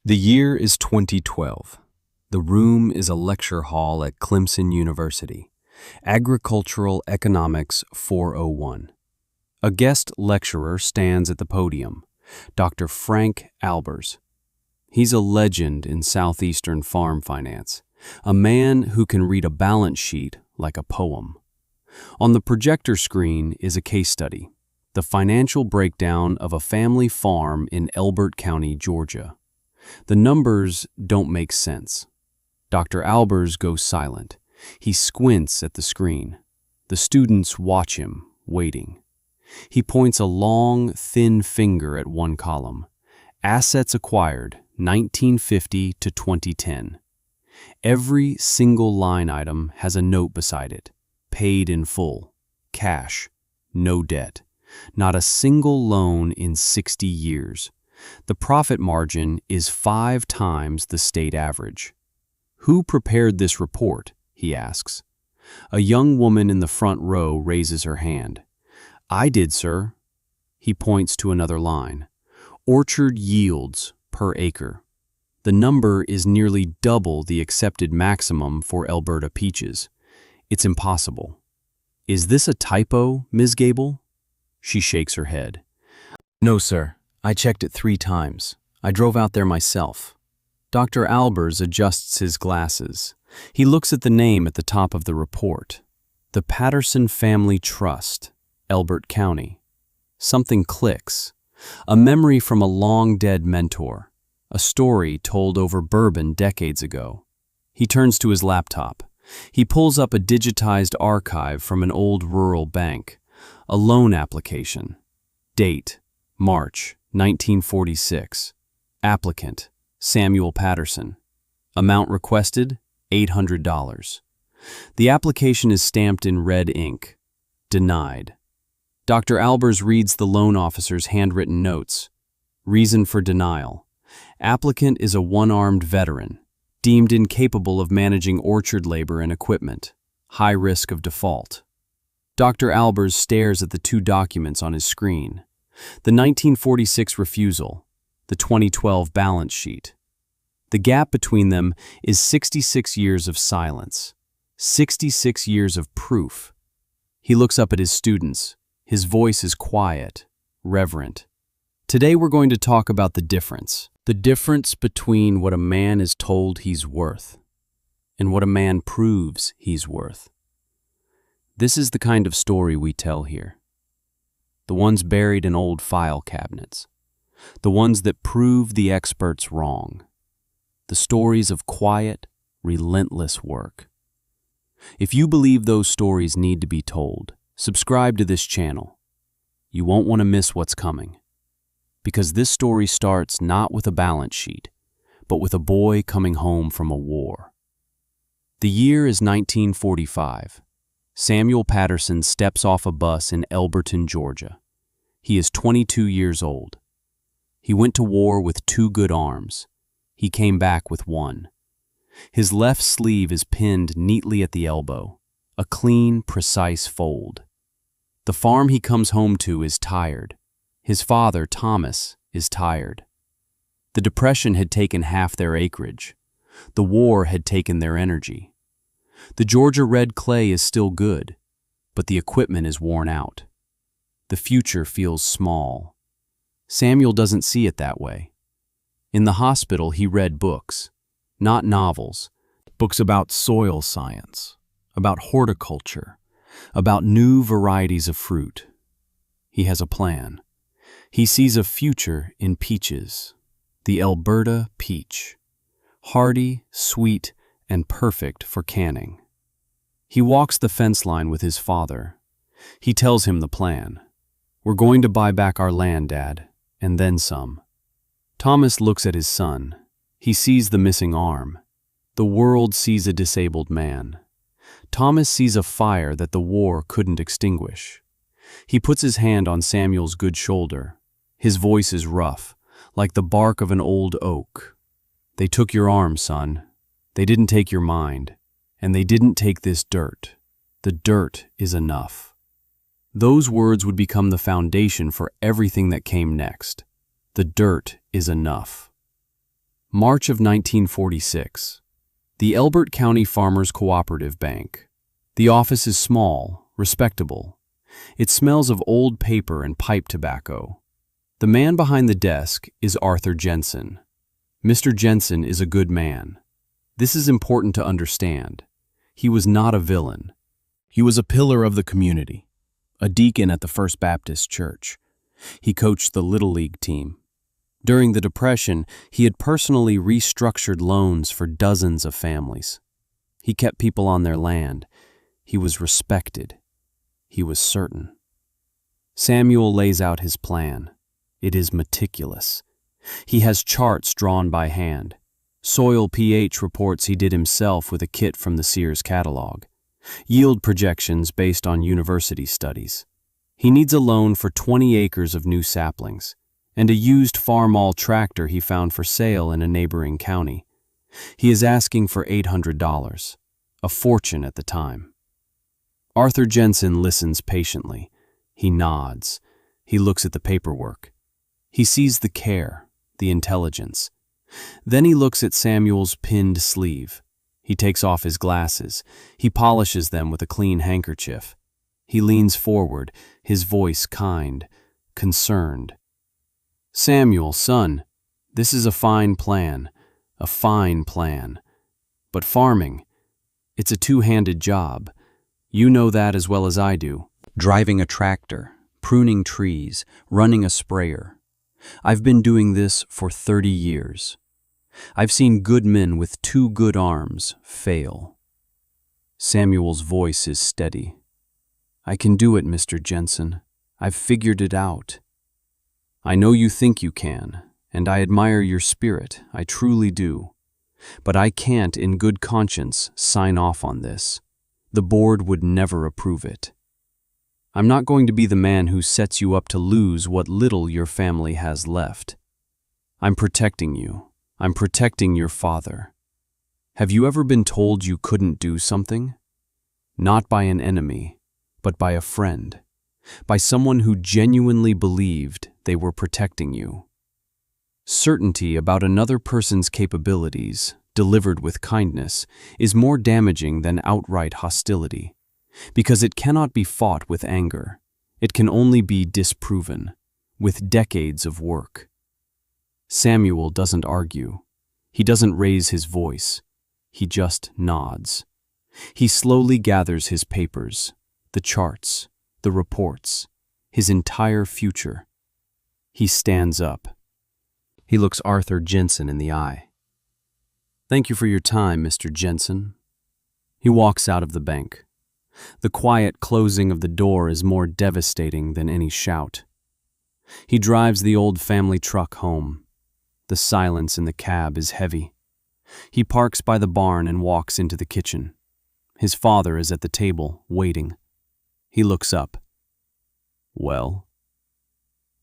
The year is 2012. The room is a lecture hall at Clemson University, Agricultural Economics 401. A guest lecturer stands at the podium, Dr. Frank Albers. He's a legend in Southeastern farm finance, a man who can read a balance sheet like a poem. On the projector screen is a case study, the financial breakdown of a family farm in Elbert County, Georgia. The numbers don't make sense. Dr. Albers goes silent. He squints at the screen. The students watch him, waiting. He points a long, thin finger at one column. Assets acquired, 1950 to 2010. Every single line item has a note beside it. Paid in full. Cash. No debt. Not a single loan in 60 years. The profit margin is 5 times the state average. Who prepared this report? He asks. A young woman in the front row raises her hand. I did, sir. He points to another line. Orchard yields per acre. The number is nearly double the accepted maximum for Alberta peaches. It's impossible. Is this a typo, Ms. Gable? She shakes her head. No, sir. I checked it 3 times. I drove out there myself. Dr. Albers adjusts his glasses. He looks at the name at the top of the report. The Patterson Family Trust, Elbert County. Something clicks. A memory from a long-dead mentor. A story told over bourbon decades ago. He turns to his laptop. He pulls up a digitized archive from an old rural bank. A loan application. Date, March 1946. Applicant, Samuel Patterson. Amount requested, $800. The application is stamped in red ink. Denied. Dr. Albers reads the loan officer's handwritten notes. Reason for denial. Applicant is a one-armed veteran, deemed incapable of managing orchard labor and equipment. High risk of default. Dr. Albers stares at the 2 documents on his screen. The 1946 refusal, the 2012 balance sheet. The gap between them is 66 years of silence, 66 years of proof. He looks up at his students. His voice is quiet, reverent. Today we're going to talk about the difference between what a man is told he's worth and what a man proves he's worth. This is the kind of story we tell here. The ones buried in old file cabinets. The ones that prove the experts wrong. The stories of quiet, relentless work. If you believe those stories need to be told, subscribe to this channel. You won't want to miss what's coming. Because this story starts not with a balance sheet, but with a boy coming home from a war. The year is 1945. Samuel Patterson steps off a bus in Elberton, Georgia. He is 22 years old. He went to war with 2 good arms. He came back with 1. His left sleeve is pinned neatly at the elbow, a clean, precise fold. The farm he comes home to is tired. His father, Thomas, is tired. The Depression had taken half their acreage. The war had taken their energy. The Georgia red clay is still good, but the equipment is worn out. The future feels small. Samuel doesn't see it that way. In the hospital, he read books, not novels, books about soil science, about horticulture, about new varieties of fruit. He has a plan. He sees a future in peaches, the Alberta peach, hardy, sweet, and perfect for canning. He walks the fence line with his father. He tells him the plan. We're going to buy back our land, Dad, and then some. Thomas looks at his son. He sees the missing arm. The world sees a disabled man. Thomas sees a fire that the war couldn't extinguish. He puts his hand on Samuel's good shoulder. His voice is rough, like the bark of an old oak. They took your arm, son. They didn't take your mind. And they didn't take this dirt. The dirt is enough. Those words would become the foundation for everything that came next. The dirt is enough. March of 1946. The Elbert County Farmers Cooperative Bank. The office is small, respectable. It smells of old paper and pipe tobacco. The man behind the desk is Arthur Jensen. Mr. Jensen is a good man. This is important to understand. He was not a villain. He was a pillar of the community, a deacon at the First Baptist Church. He coached the Little League team. During the Depression, he had personally restructured loans for dozens of families. He kept people on their land. He was respected. He was certain. Samuel lays out his plan. It is meticulous. He has charts drawn by hand. Soil pH reports he did himself with a kit from the Sears catalog. Yield projections based on university studies. He needs a loan for 20 acres of new saplings and a used farm-all tractor he found for sale in a neighboring county. He is asking for $800, a fortune at the time. Arthur Jensen listens patiently. He nods. He looks at the paperwork. He sees the care, the intelligence. Then he looks at Samuel's pinned sleeve. He takes off his glasses. He polishes them with a clean handkerchief. He leans forward, his voice kind, concerned. Samuel, son, this is a fine plan. But farming, it's a two-handed job. You know that as well as I do. Driving a tractor, pruning trees, running a sprayer. I've been doing this for 30 years. I've seen good men with two good arms fail. Samuel's voice is steady. I can do it, Mr. Jensen. I've figured it out. I know you think you can, and I admire your spirit, I truly do. But I can't, in good conscience, sign off on this. The board would never approve it. I'm not going to be the man who sets you up to lose what little your family has left. I'm protecting you. I'm protecting your father. Have you ever been told you couldn't do something? Not by an enemy, but by a friend. By someone who genuinely believed they were protecting you. Certainty about another person's capabilities, delivered with kindness, is more damaging than outright hostility, because it cannot be fought with anger. It can only be disproven, with decades of work. Samuel doesn't argue. He doesn't raise his voice. He just nods. He slowly gathers his papers, the charts, the reports, his entire future. He stands up. He looks Arthur Jensen in the eye. Thank you for your time, Mr. Jensen. He walks out of the bank. The quiet closing of the door is more devastating than any shout. He drives the old family truck home. The silence in the cab is heavy. He parks by the barn and walks into the kitchen. His father is at the table, waiting. He looks up. Well?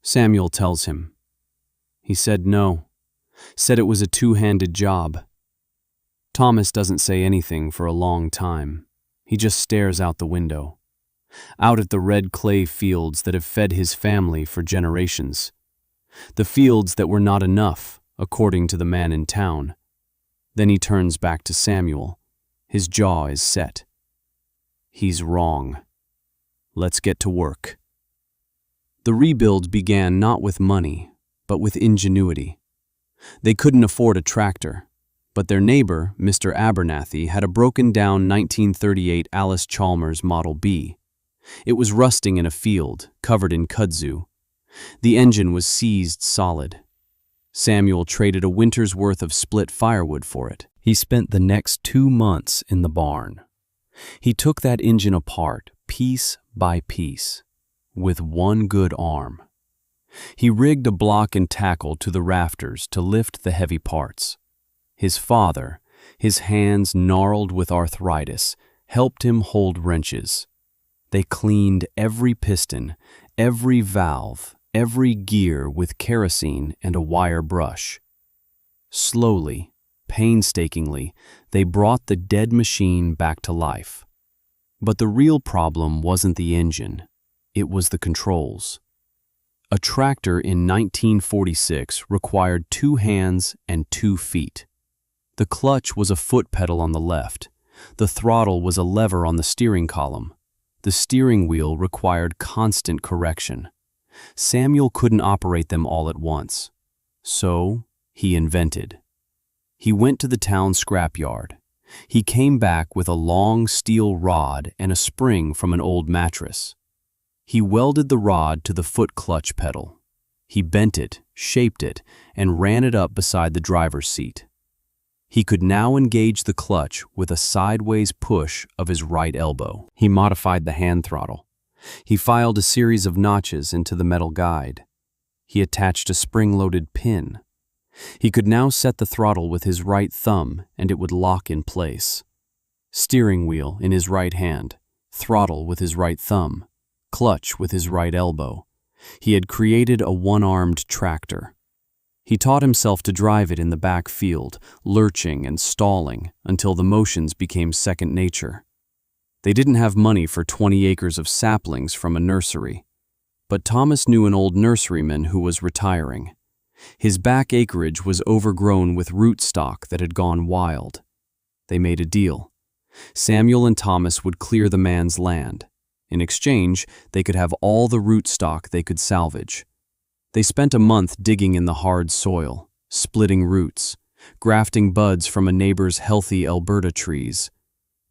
Samuel tells him. He said no. Said it was a two-handed job. Thomas doesn't say anything for a long time. He just stares out the window. Out at the red clay fields that have fed his family for generations. The fields that were not enough, according to the man in town. Then he turns back to Samuel. His jaw is set. He's wrong. Let's get to work. The rebuild began not with money, but with ingenuity. They couldn't afford a tractor, but their neighbor, Mr. Abernathy, had a broken-down 1938 Alice Chalmers Model B. It was rusting in a field, covered in kudzu. The engine was seized solid. Samuel traded a winter's worth of split firewood for it. He spent the next 2 months in the barn. He took that engine apart, piece by piece, with one good arm. He rigged a block and tackle to the rafters to lift the heavy parts. His father, his hands gnarled with arthritis, helped him hold wrenches. They cleaned every piston, every valve, every gear with kerosene and a wire brush. Slowly, painstakingly, they brought the dead machine back to life. But the real problem wasn't the engine. It was the controls. A tractor in 1946 required 2 hands and 2 feet. The clutch was a foot pedal on the left. The throttle was a lever on the steering column. The steering wheel required constant correction. Samuel couldn't operate them all at once. So, he invented. He went to the town scrapyard. He came back with a long steel rod and a spring from an old mattress. He welded the rod to the foot clutch pedal. He bent it, shaped it, and ran it up beside the driver's seat. He could now engage the clutch with a sideways push of his right elbow. He modified the hand throttle. He filed a series of notches into the metal guide. He attached a spring-loaded pin. He could now set the throttle with his right thumb and it would lock in place. Steering wheel in his right hand, throttle with his right thumb, clutch with his right elbow. He had created a one-armed tractor. He taught himself to drive it in the back field, lurching and stalling until the motions became second nature. They didn't have money for 20 acres of saplings from a nursery, but Thomas knew an old nurseryman who was retiring. His back acreage was overgrown with rootstock that had gone wild. They made a deal. Samuel and Thomas would clear the man's land. In exchange, they could have all the rootstock they could salvage. They spent a month digging in the hard soil, splitting roots, grafting buds from a neighbor's healthy Alberta trees.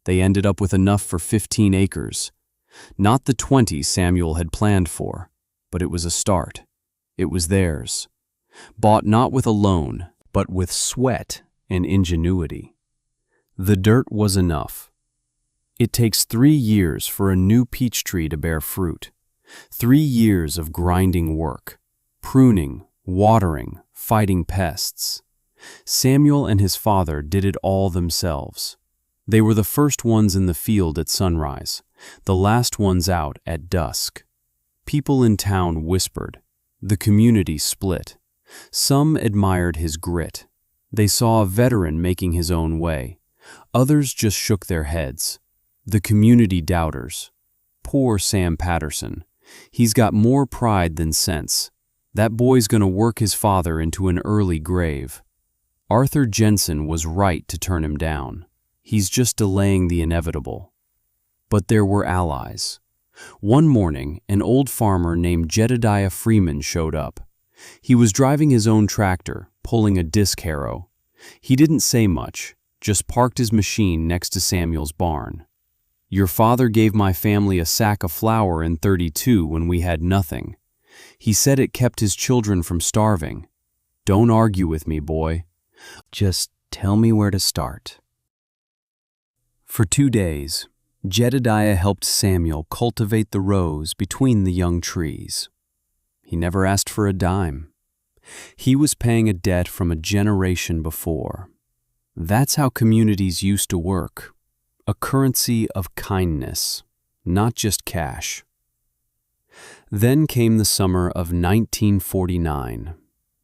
They ended up with enough for 15 acres. Not the 20 Samuel had planned for, but it was a start. It was theirs. Bought not with a loan, but with sweat and ingenuity. The dirt was enough. It takes 3 years for a new peach tree to bear fruit. 3 years of grinding work. Pruning, watering, fighting pests. Samuel and his father did it all themselves. They were the first ones in the field at sunrise, the last ones out at dusk. People in town whispered. The community split. Some admired his grit. They saw a veteran making his own way. Others just shook their heads. The community doubters. Poor Sam Patterson. He's got more pride than sense. That boy's gonna work his father into an early grave. Arthur Jensen was right to turn him down. He's just delaying the inevitable. But there were allies. One morning, an old farmer named Jedediah Freeman showed up. He was driving his own tractor, pulling a disc harrow. He didn't say much, just parked his machine next to Samuel's barn. Your father gave my family a sack of flour in '32 when we had nothing. He said it kept his children from starving. Don't argue with me, boy. Just tell me where to start. For 2 days, Jedediah helped Samuel cultivate the rows between the young trees. He never asked for a dime. He was paying a debt from a generation before. That's how communities used to work. A currency of kindness, not just cash. Then came the summer of 1949,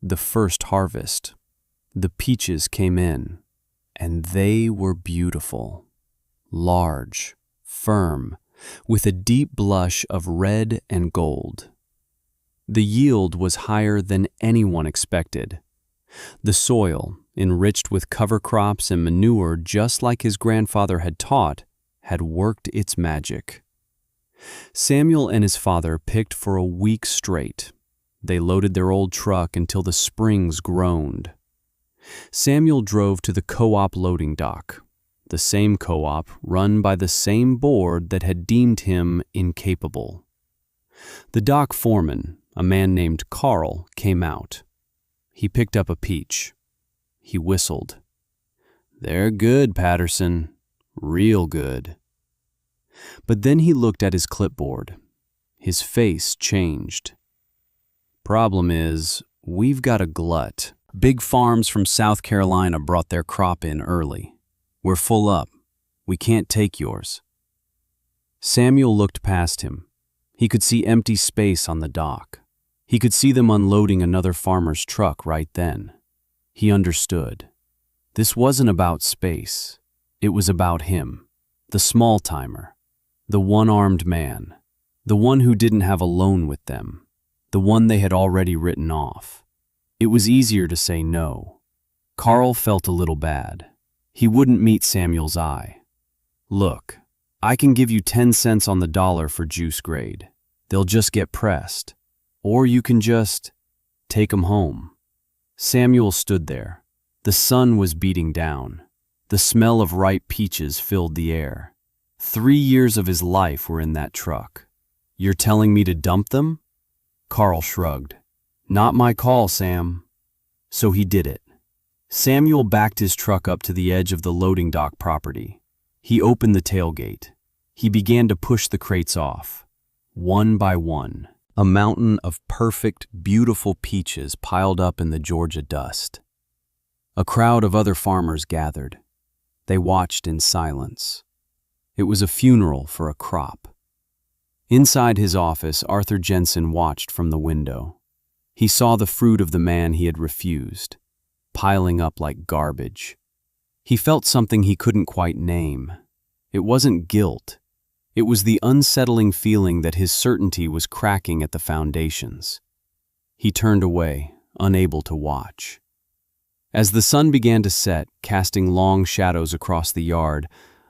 the first harvest. The peaches came in, and they were beautiful. Large, firm, with a deep blush of red and gold. The yield was higher than anyone expected. The soil, enriched with cover crops and manure just like his grandfather had taught, had worked its magic. Samuel and his father picked for a week straight. They loaded their old truck until the springs groaned. Samuel drove to the co-op loading dock, the same co-op run by the same board that had deemed him incapable. The dock foreman, a man named Carl, came out. He picked up a peach. He whistled. "They're good, Patterson. Real good." But then he looked at his clipboard. His face changed. "Problem is, we've got a glut. Big farms from South Carolina brought their crop in early. We're full up. We can't take yours." Samuel looked past him. He could see empty space on the dock. He could see them unloading another farmer's truck right then. He understood. This wasn't about space. It was about him, the small-timer, the one-armed man, the one who didn't have a loan with them, the one they had already written off. It was easier to say no. Carl felt a little bad. He wouldn't meet Samuel's eye. "Look, I can give you 10 cents on the dollar for juice grade. They'll just get pressed. Or you can just take 'em home." Samuel stood there. The sun was beating down. The smell of ripe peaches filled the air. 3 years of his life were in that truck. "You're telling me to dump them?" Carl shrugged. "Not my call, Sam." So he did it. Samuel backed his truck up to the edge of the loading dock property. He opened the tailgate. He began to push the crates off. One by one, a mountain of perfect, beautiful peaches piled up in the Georgia dust. A crowd of other farmers gathered. They watched in silence. It was a funeral for a crop. Inside his office, Arthur Jensen watched from the window. He saw the fruit of the man he had refused, piling up like garbage. He felt something he couldn't quite name. It wasn't guilt. It was the unsettling feeling that his certainty was cracking at the foundations. He turned away, unable to watch. As the sun began to set, casting long shadows across the yard,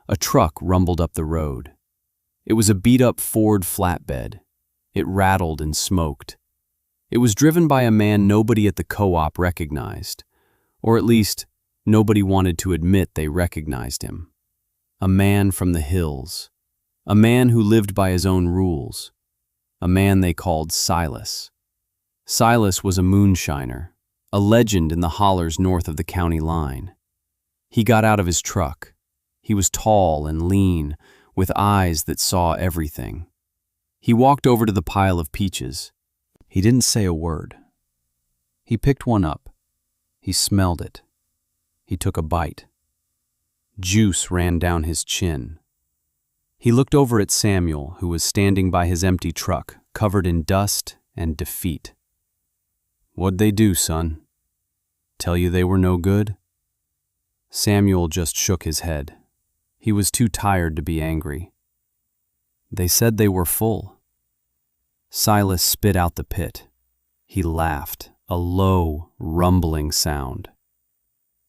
a truck rumbled up the road. It was a beat-up Ford flatbed. It rattled and smoked. It was driven by a man nobody at the co-op recognized, or at least nobody wanted to admit they recognized him. A man from the hills. A man who lived by his own rules. A man they called Silas. Silas was a moonshiner, a legend in the hollers north of the county line. He got out of his truck. He was tall and lean, with eyes that saw everything. He walked over to the pile of peaches. He didn't say a word. He picked one up. He smelled it. He took a bite. Juice ran down his chin. He looked over at Samuel, who was standing by his empty truck, covered in dust and defeat. "What'd they do, son? Tell you they were no good?" Samuel just shook his head. He was too tired to be angry. "They said they were full." Silas spit out the pit. He laughed, a low, rumbling sound.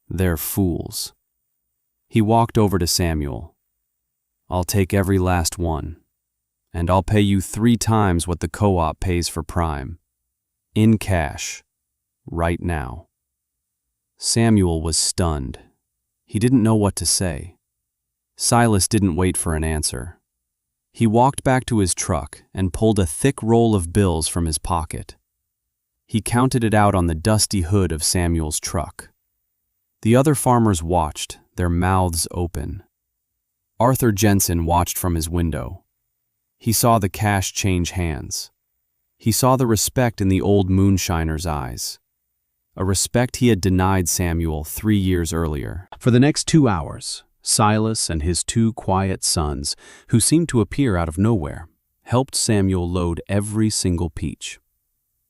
"They're fools." He walked over to Samuel. "I'll take every last one, and I'll pay you 3 times what the co-op pays for prime. In cash, right now." Samuel was stunned. He didn't know what to say. Silas didn't wait for an answer. He walked back to his truck and pulled a thick roll of bills from his pocket. He counted it out on the dusty hood of Samuel's truck. The other farmers watched, their mouths open. Arthur Jensen watched from his window. He saw the cash change hands. He saw the respect in the old moonshiner's eyes. A respect he had denied Samuel 3 years earlier. For the next 2 hours, Silas and his 2 quiet sons, who seemed to appear out of nowhere, helped Samuel load every single peach.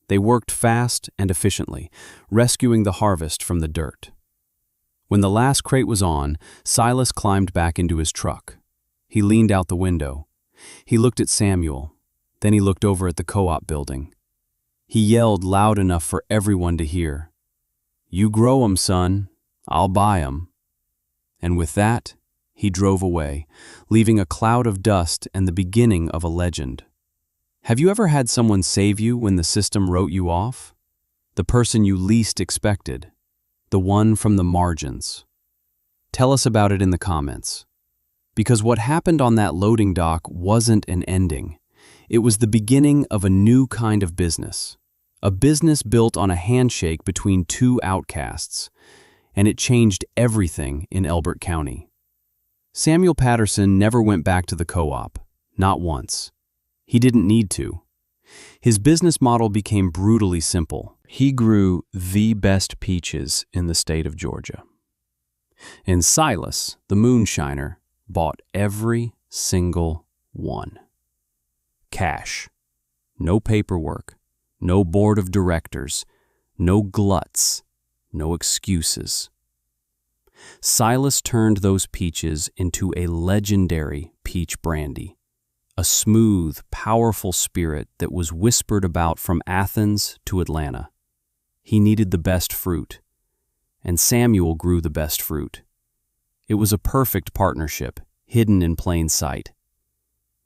They worked fast and efficiently, rescuing the harvest from the dirt. When the last crate was on, Silas climbed back into his truck. He leaned out the window. He looked at Samuel. Then he looked over at the co-op building. He yelled loud enough for everyone to hear, "You grow 'em, son. I'll buy 'em." And with that, he drove away, leaving a cloud of dust and the beginning of a legend. Have you ever had someone save you when the system wrote you off? The person you least expected. The one from the margins. Tell us about it in the comments. Because what happened on that loading dock wasn't an ending. It was the beginning of a new kind of business. A business built on a handshake between 2 outcasts. And it changed everything in Elbert County. Samuel Patterson never went back to the co-op, not once. He didn't need to. His business model became brutally simple. He grew the best peaches in the state of Georgia. And Silas, the moonshiner, bought every single one. Cash. No paperwork. No board of directors. No gluts. No excuses. Silas turned those peaches into a legendary peach brandy, a smooth, powerful spirit that was whispered about from Athens to Atlanta. He needed the best fruit, and Samuel grew the best fruit. It was a perfect partnership, hidden in plain sight.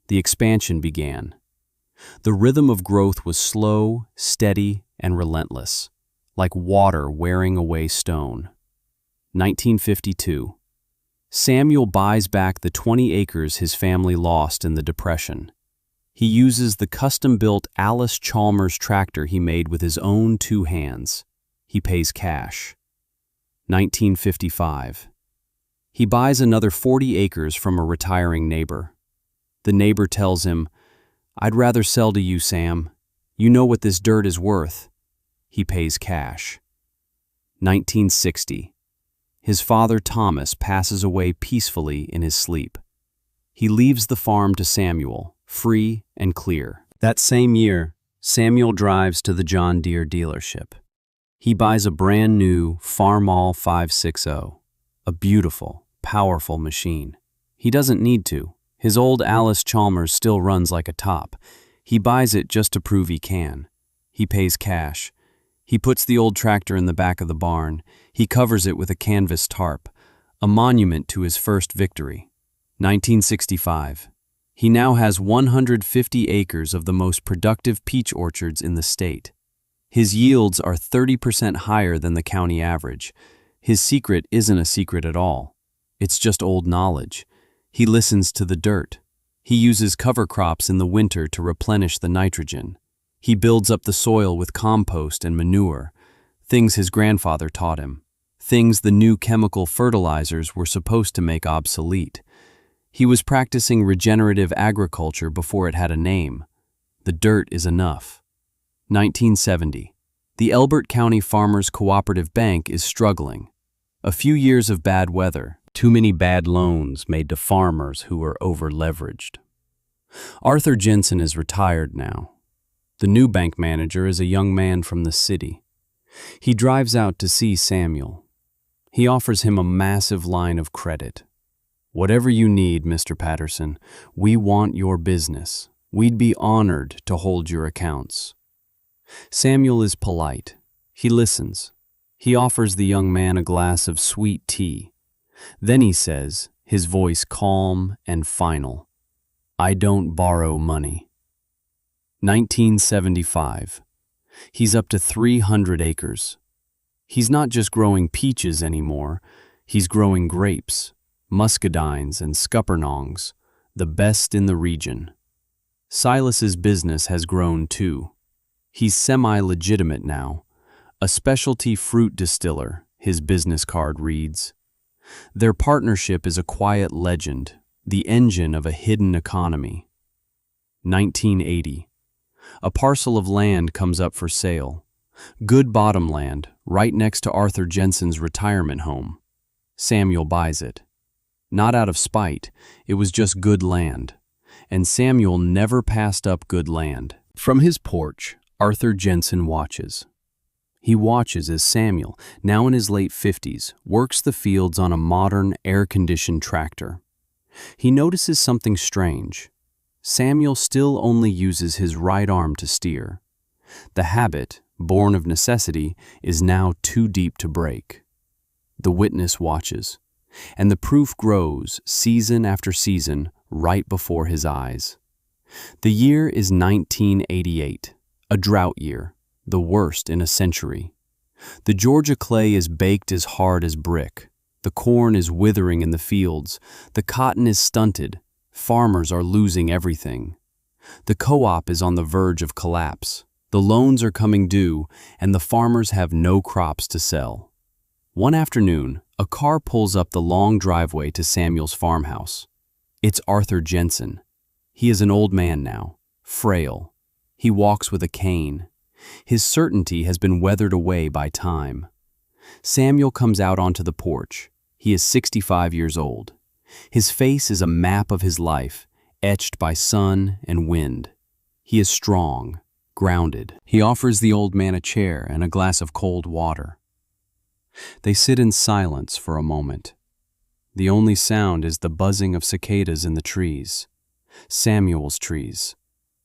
The expansion began. The rhythm of growth was slow, steady, and relentless, like water wearing away stone. 1952. Samuel buys back the 20 acres his family lost in the Depression. He uses the custom-built Alice Chalmers tractor he made with his own 2 hands. He pays cash. 1955. He buys another 40 acres from a retiring neighbor. The neighbor tells him, "I'd rather sell to you, Sam. You know what this dirt is worth." He pays cash. 1960. His father Thomas passes away peacefully in his sleep. He leaves the farm to Samuel, free and clear. That same year, Samuel drives to the John Deere dealership. He buys a brand new Farmall 560, a beautiful, powerful machine. He doesn't need to. His old Alice Chalmers still runs like a top. He buys it just to prove he can. He pays cash. He puts the old tractor in the back of the barn. He covers it with a canvas tarp, a monument to his first victory. 1965. He now has 150 acres of the most productive peach orchards in the state. His yields are 30% higher than the county average. His secret isn't a secret at all. It's just old knowledge. He listens to the dirt. He uses cover crops in the winter to replenish the nitrogen. He builds up the soil with compost and manure, things his grandfather taught him, things the new chemical fertilizers were supposed to make obsolete. He was practicing regenerative agriculture before it had a name. The dirt is enough. 1970. The Elbert County Farmers Cooperative Bank is struggling. A few years of bad weather, too many bad loans made to farmers who were over-leveraged. Arthur Jensen is retired now. The new bank manager is a young man from the city. He drives out to see Samuel. He offers him a massive line of credit. "Whatever you need, Mr. Patterson, we want your business. We'd be honored to hold your accounts." Samuel is polite. He listens. He offers the young man a glass of sweet tea. Then he says, his voice calm and final, "I don't borrow money." 1975. He's up to 300 acres. He's not just growing peaches anymore. He's growing grapes, muscadines and scuppernongs, the best in the region. Silas's business has grown too. He's semi-legitimate now. A specialty fruit distiller, his business card reads. Their partnership is a quiet legend, the engine of a hidden economy. 1980. A parcel of land comes up for sale. Good bottom land, right next to Arthur Jensen's retirement home. Samuel buys it. Not out of spite, it was just good land. And Samuel never passed up good land. From his porch, Arthur Jensen watches. He watches as Samuel, now in his late 50s, works the fields on a modern, air-conditioned tractor. He notices something strange. Samuel still only uses his right arm to steer. The habit, born of necessity, is now too deep to break. The witness watches, and the proof grows season after season right before his eyes. The year is 1988, a drought year, the worst in a century. The Georgia clay is baked as hard as brick. The corn is withering in the fields. The cotton is stunted. Farmers are losing everything. The co-op is on the verge of collapse. The loans are coming due, and the farmers have no crops to sell. One afternoon, a car pulls up the long driveway to Samuel's farmhouse. It's Arthur Jensen. He is an old man now, frail. He walks with a cane. His certainty has been weathered away by time. Samuel comes out onto the porch. He is 65 years old. His face is a map of his life, etched by sun and wind. He is strong, grounded. He offers the old man a chair and a glass of cold water. They sit in silence for a moment. The only sound is the buzzing of cicadas in the trees. Samuel's trees,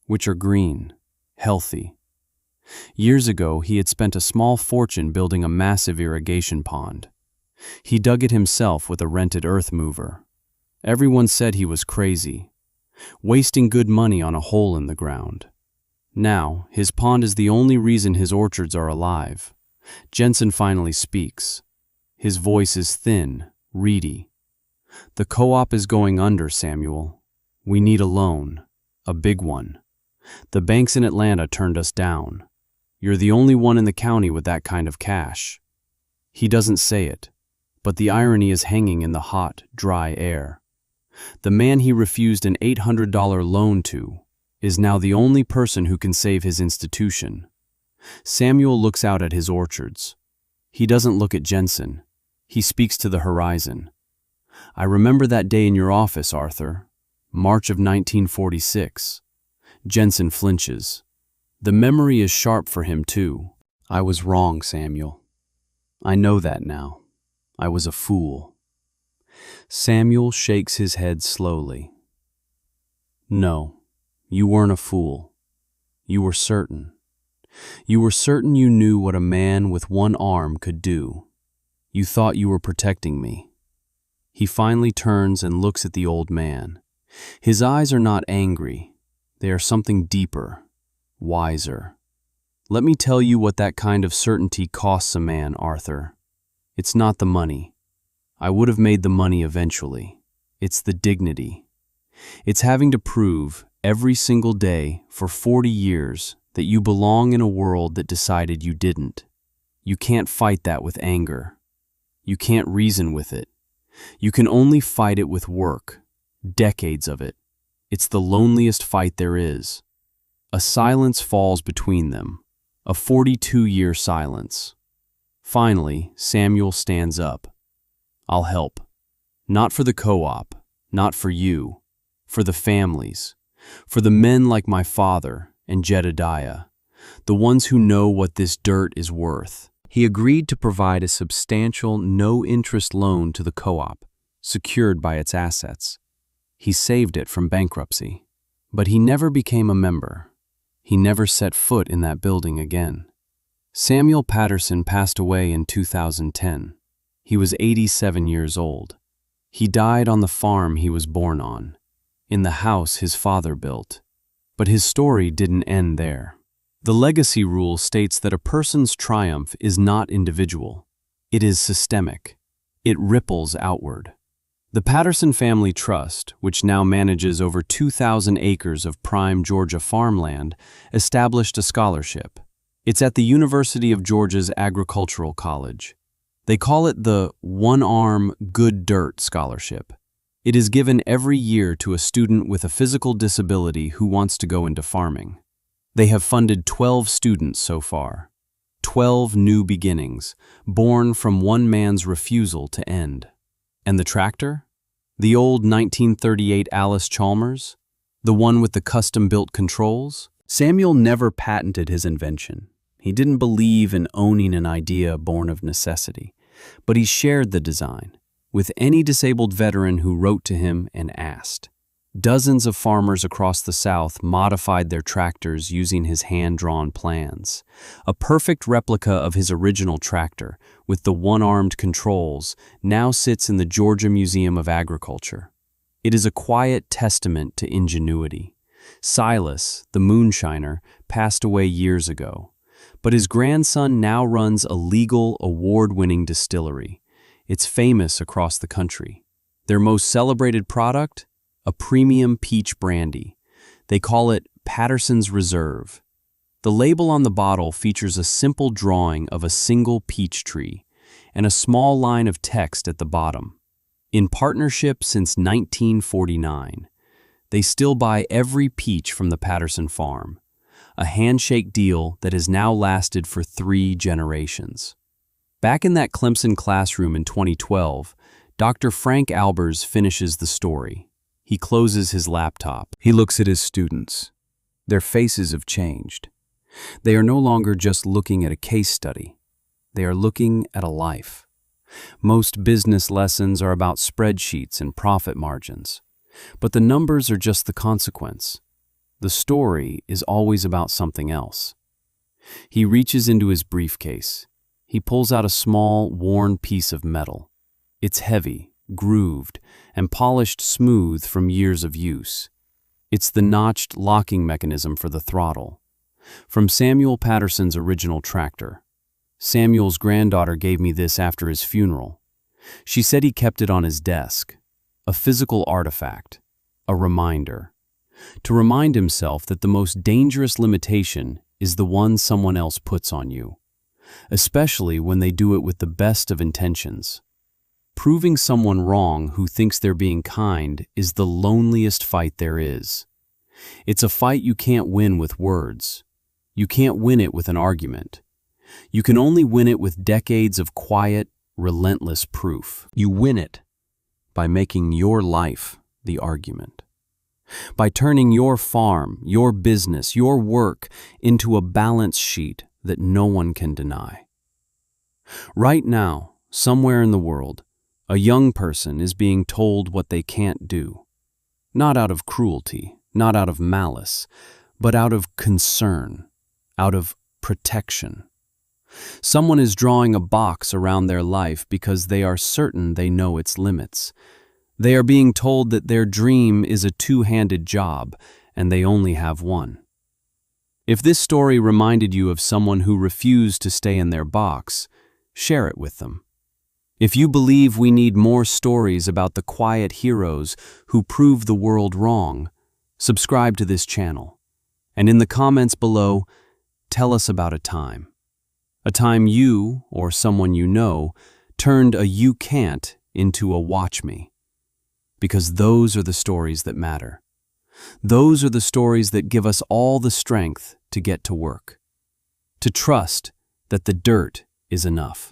which are green, healthy. Years ago, he had spent a small fortune building a massive irrigation pond. He dug it himself with a rented earth mover. Everyone said he was crazy, wasting good money on a hole in the ground. Now, his pond is the only reason his orchards are alive. Jensen finally speaks. His voice is thin, reedy. "The co-op is going under, Samuel. We need a loan, a big one. The banks in Atlanta turned us down. You're the only one in the county with that kind of cash." He doesn't say it, but the irony is hanging in the hot, dry air. The man he refused an $800 loan to is now the only person who can save his institution. Samuel looks out at his orchards. He doesn't look at Jensen. He speaks to the horizon. "I remember that day in your office, Arthur. March of 1946. Jensen flinches. The memory is sharp for him, too. "I was wrong, Samuel. I know that now. I was a fool." Samuel shakes his head slowly. "No, you weren't a fool. You were certain. You were certain you knew what a man with one arm could do. You thought you were protecting me." He finally turns and looks at the old man. His eyes are not angry. They are something deeper, wiser. "Let me tell you what that kind of certainty costs a man, Arthur. It's not the money. I would have made the money eventually. It's the dignity. It's having to prove every single day for 40 years that you belong in a world that decided you didn't. You can't fight that with anger. You can't reason with it. You can only fight it with work, decades of it. It's the loneliest fight there is." A silence falls between them, a 42-year silence. Finally, Samuel stands up. "I'll help. Not for the co-op, not for you, for the families, for the men like my father and Jedediah, the ones who know what this dirt is worth." He agreed to provide a substantial no-interest loan to the co-op, secured by its assets. He saved it from bankruptcy. But he never became a member. He never set foot in that building again. Samuel Patterson passed away in 2010. He was 87 years old. He died on the farm he was born on, in the house his father built. But his story didn't end there. The legacy rule states that a person's triumph is not individual. It is systemic. It ripples outward. The Patterson Family Trust, which now manages over 2,000 acres of prime Georgia farmland, established a scholarship. It's at the University of Georgia's Agricultural College. They call it the One-Arm Good Dirt Scholarship. It is given every year to a student with a physical disability who wants to go into farming. They have funded 12 students so far. 12 new beginnings, born from one man's refusal to end. And the tractor? The old 1938 Alice Chalmers? The one with the custom-built controls? Samuel never patented his invention. He didn't believe in owning an idea born of necessity, but he shared the design with any disabled veteran who wrote to him and asked. Dozens of farmers across the South modified their tractors using his hand-drawn plans. A perfect replica of his original tractor, with the one-armed controls, now sits in the Georgia Museum of Agriculture. It is a quiet testament to ingenuity. Silas, the moonshiner, passed away years ago, but his grandson now runs a legal, award-winning distillery. It's famous across the country. Their most celebrated product? A premium peach brandy. They call it Patterson's Reserve. The label on the bottle features a simple drawing of a single peach tree and a small line of text at the bottom. In partnership since 1949, they still buy every peach from the Patterson farm, a handshake deal that has now lasted for 3 generations. Back in that Clemson classroom in 2012, Dr. Frank Albers finishes the story. He closes his laptop. He looks at his students. Their faces have changed. They are no longer just looking at a case study. They are looking at a life. Most business lessons are about spreadsheets and profit margins. But the numbers are just the consequence. The story is always about something else. He reaches into his briefcase. He pulls out a small, worn piece of metal. It's heavy, grooved, and polished smooth from years of use. It's the notched locking mechanism for the throttle. From Samuel Patterson's original tractor. Samuel's granddaughter gave me this after his funeral. She said he kept it on his desk. A physical artifact. A reminder. To remind himself that the most dangerous limitation is the one someone else puts on you, especially when they do it with the best of intentions. Proving someone wrong who thinks they're being kind is the loneliest fight there is. It's a fight you can't win with words. You can't win it with an argument. You can only win it with decades of quiet, relentless proof. You win it by making your life the argument. By turning your farm, your business, your work into a balance sheet that no one can deny. Right now, somewhere in the world, a young person is being told what they can't do. Not out of cruelty, not out of malice, but out of concern, out of protection. Someone is drawing a box around their life because they are certain they know its limits. They are being told that their dream is a two-handed job, and they only have one. If this story reminded you of someone who refused to stay in their box, share it with them. If you believe we need more stories about the quiet heroes who prove the world wrong, subscribe to this channel. And in the comments below, tell us about a time. A time you, or someone you know, turned a "you can't" into a "watch me." Because those are the stories that matter. Those are the stories that give us all the strength to get to work. To trust that the dirt is enough.